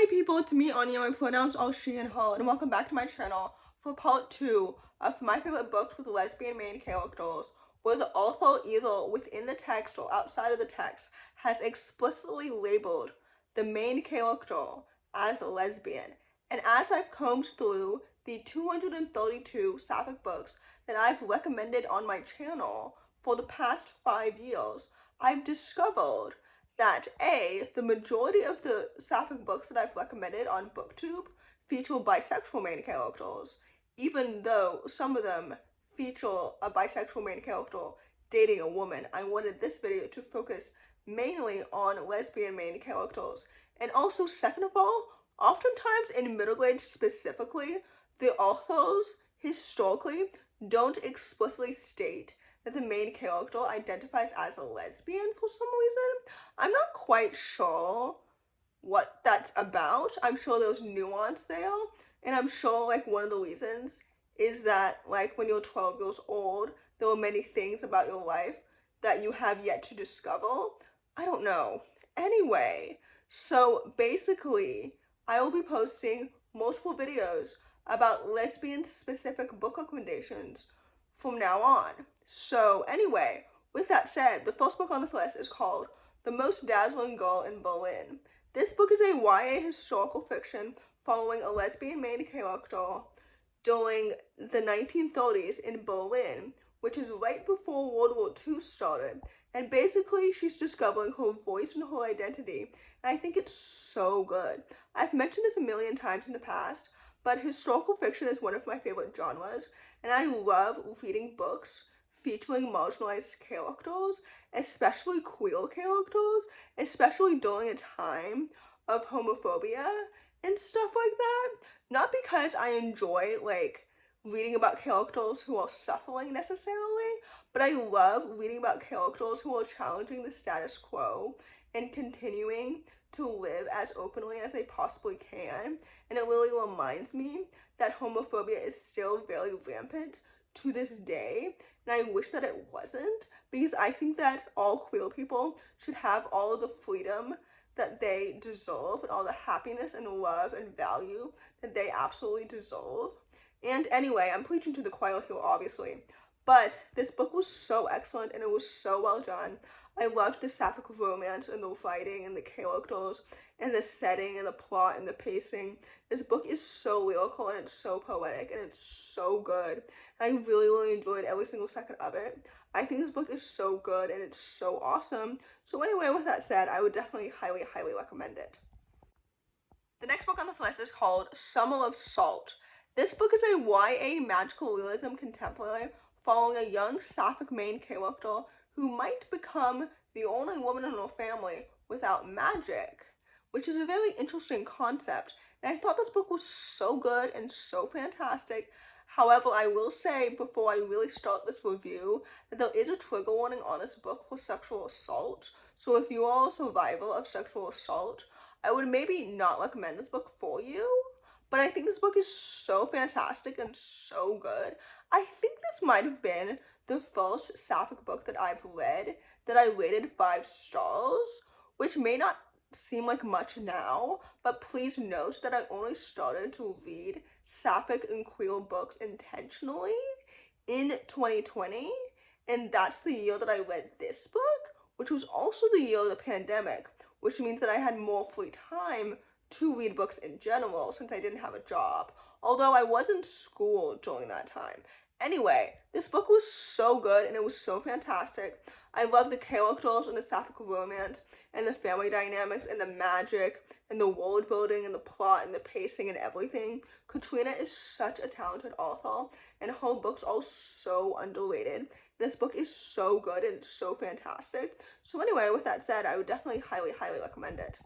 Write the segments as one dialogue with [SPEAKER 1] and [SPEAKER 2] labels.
[SPEAKER 1] Hi people, it's me Anja, my pronouns are she and her, and welcome back to my channel for part 2 of my favorite books with lesbian main characters, where the author either within the text or outside of the text has explicitly labeled the main character as a lesbian. And as I've combed through the 232 sapphic books that I've recommended on my channel for the past 5 years, I've discovered that the majority of the sapphic books that I've recommended on BookTube feature bisexual main characters, even though some of them feature a bisexual main character dating a woman. I wanted this video to focus mainly on lesbian main characters. And also, second of all, oftentimes in middle grade specifically, the authors historically don't explicitly state that the main character identifies as a lesbian for some reason. I'm not quite sure what that's about. I'm sure there's nuance there, and I'm sure like one of the reasons is that like when you're 12 years old, there are many things about your life that you have yet to discover. I don't know. Anyway, so basically, I will be posting multiple videos about lesbian specific book recommendations from now on. So anyway, with that said, the first book on this list is called The Most Dazzling Girl in Berlin. This book is a YA historical fiction following a lesbian main character during the 1930s in Berlin, which is right before World War II started. And basically, she's discovering her voice and her identity, and I think it's so good. I've mentioned this a million times in the past, but historical fiction is one of my favorite genres, and I love reading books featuring marginalized characters, especially queer characters, especially during a time of homophobia and stuff like that. Not because I enjoy like reading about characters who are suffering necessarily, but I love reading about characters who are challenging the status quo and continuing to live as openly as they possibly can. And it really reminds me that homophobia is still very rampant to this day, and I wish that it wasn't, because I think that all queer people should have all of the freedom that they deserve and all the happiness and love and value that they absolutely deserve. And anyway, I'm preaching to the choir here, obviously, but this book was so excellent and it was so well done. I loved the sapphic romance and the writing and the characters and the setting and the plot and the pacing. This book is so lyrical and it's so poetic and it's so good. I really, really enjoyed every single second of it. I think this book is so good and it's so awesome. So anyway, with that said, I would definitely highly, highly recommend it. The next book on this list is called Summer of Salt. This book is a YA magical realism contemporary following a young sapphic main character who might become the only woman in her family without magic, which is a very interesting concept. And I thought this book was so good and so fantastic. However, I will say before I really start this review that there is a trigger warning on this book for sexual assault. So if you are a survivor of sexual assault, I would maybe not recommend this book for you. But I think this book is so fantastic and so good. I think this might have been the first sapphic book that I've read that I rated 5 stars, which may not seem like much now, but please note that I only started to read sapphic and queer books intentionally in 2020, and that's the year that I read this book, which was also the year of the pandemic, which means that I had more free time to read books in general since I didn't have a job, although I was in school during that time. Anyway, this book was so good and it was so fantastic. I love the characters and the sapphic romance and the family dynamics and the magic and the world building and the plot and the pacing and everything. Katrina is such a talented author and her books are so underrated. This book is so good and so fantastic. So anyway, with that said, I would definitely highly, highly recommend it.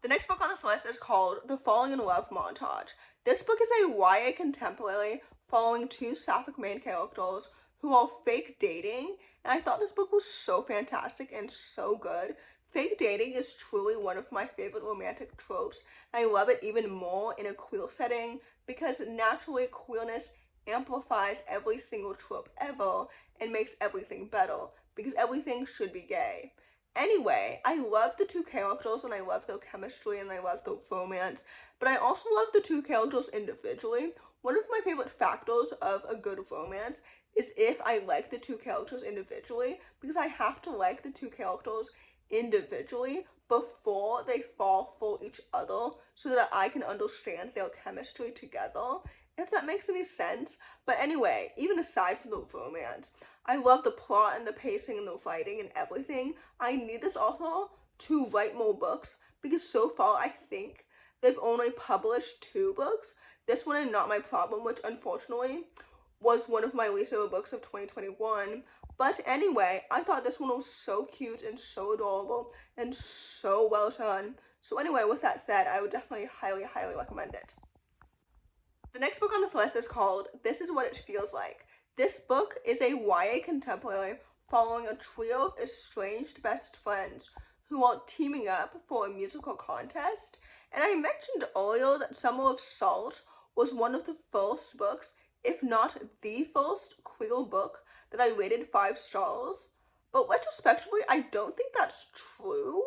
[SPEAKER 1] The next book on this list is called The Falling in Love Montage. This book is a YA contemporary following 2 sapphic main characters who are fake dating, and I thought this book was so fantastic and so good. Fake dating is truly one of my favorite romantic tropes, and I love it even more in a queer setting because naturally queerness amplifies every single trope ever and makes everything better because everything should be gay. anyway, I love the two characters and I love their chemistry and I love their romance, but I also love the two characters individually. One of my favorite factors of a good romance is if I like the two characters individually, because I have to like the two characters individually before they fall for each other so that I can understand their chemistry together, if that makes any sense. But anyway, even aside from the romance, I love the plot and the pacing and the writing and everything. I need this author to write more books because so far I think they've only published 2 books. This one and Not My Problem, which unfortunately was one of my least favorite books of 2021. But anyway, I thought this one was so cute and so adorable and so well done. So anyway, with that said, I would definitely highly, highly recommend it. The next book on this list is called This Is What It Feels Like. This book is a YA contemporary following a trio of estranged best friends who are teaming up for a musical contest. And I mentioned earlier that Summer of Salt was one of the first books, if not the first queer book that I rated 5 stars. But retrospectively, I don't think that's true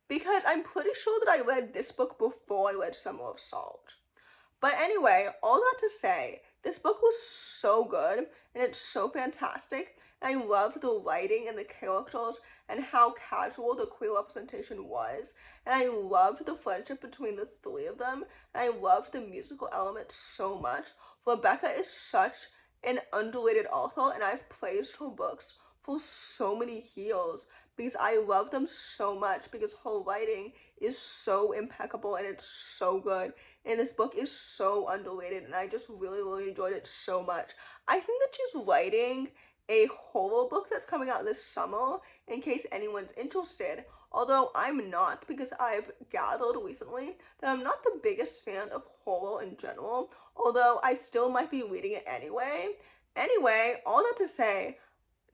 [SPEAKER 1] because I'm pretty sure that I read this book before I read Summer of Salt. But anyway, all that to say, this book was so good and it's so fantastic. And I loved the writing and the characters and how casual the queer representation was. And I loved the friendship between the 3 of them. And I loved the musical elements so much. Rebecca is such an underrated author and I've praised her books for so many years because I love them so much because her writing is so impeccable and it's so good. And this book is so underrated and I just really, really enjoyed it so much. I think that she's writing a horror book that's coming out this summer in case anyone's interested. Although I'm not, because I've gathered recently that I'm not the biggest fan of horror in general, although I still might be reading it anyway. Anyway, all that to say,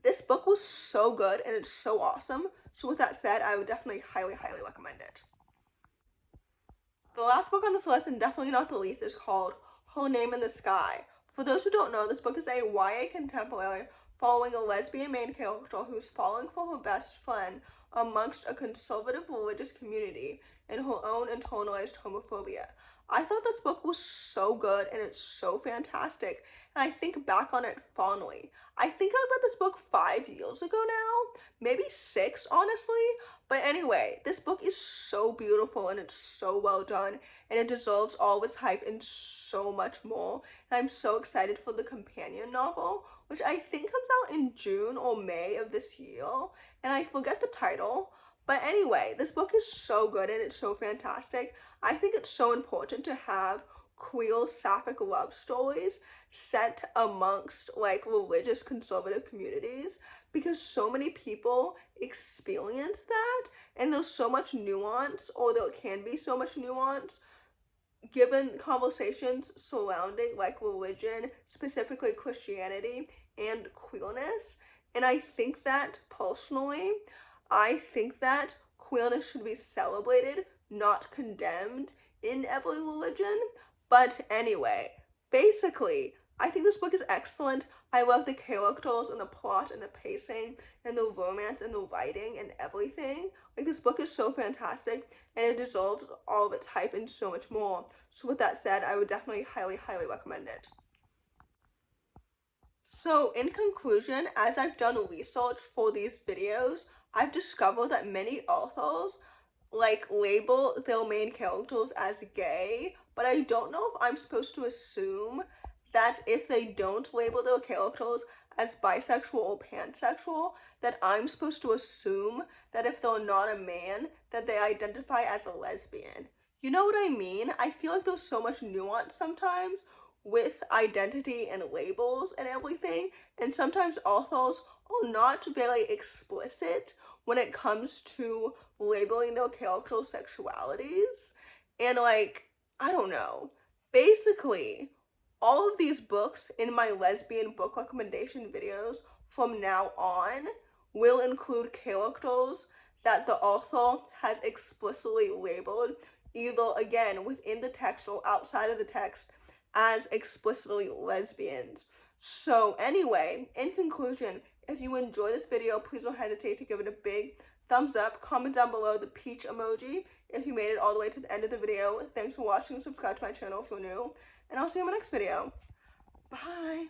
[SPEAKER 1] this book was so good and it's so awesome. So with that said, I would definitely highly, highly recommend it. The last book on this list, and definitely not the least, is called Her Name in the Sky. For those who don't know, this book is a YA contemporary following a lesbian main character who's falling for her best friend amongst a conservative religious community and her own internalized homophobia. I thought this book was so good and it's so fantastic, and I think back on it fondly. I think I read this book 5 years ago now, maybe 6 honestly, but anyway, this book is so beautiful and it's so well done and it deserves all its hype and so much more. And I'm so excited for the companion novel, which I think comes out in June or May of this year, and I forget the title. But anyway, this book is so good and it's so fantastic. I think it's so important to have queer sapphic love stories set amongst like religious conservative communities because so many people experience that and there's so much nuance, or there can be so much nuance given conversations surrounding like religion, specifically Christianity and queerness. And I think that personally, I think that queerness should be celebrated, not condemned in every religion. But anyway, basically, I think this book is excellent. I love the characters and the plot and the pacing and the romance and the writing and everything. Like, this book is so fantastic and it deserves all of its hype and so much more. So with that said, I would definitely highly, highly recommend it. So in conclusion, as I've done research for these videos, I've discovered that many authors like label their main characters as gay, but I don't know if I'm supposed to assume that if they don't label their characters as bisexual or pansexual, that I'm supposed to assume that if they're not a man, that they identify as a lesbian. You know what I mean? I feel like there's so much nuance sometimes with identity and labels and everything, and sometimes authors are not very explicit when it comes to labeling their characters' sexualities. And like, I don't know. Basically, all of these books in my lesbian book recommendation videos from now on will include characters that the author has explicitly labeled, either again within the text or outside of the text, as explicitly lesbians. So anyway, in conclusion, if you enjoy this video, please don't hesitate to give it a big thumbs up, comment down below the peach emoji if you made it all the way to the end of the video. Thanks for watching, subscribe to my channel if you're new, and I'll see you in my next video. Bye!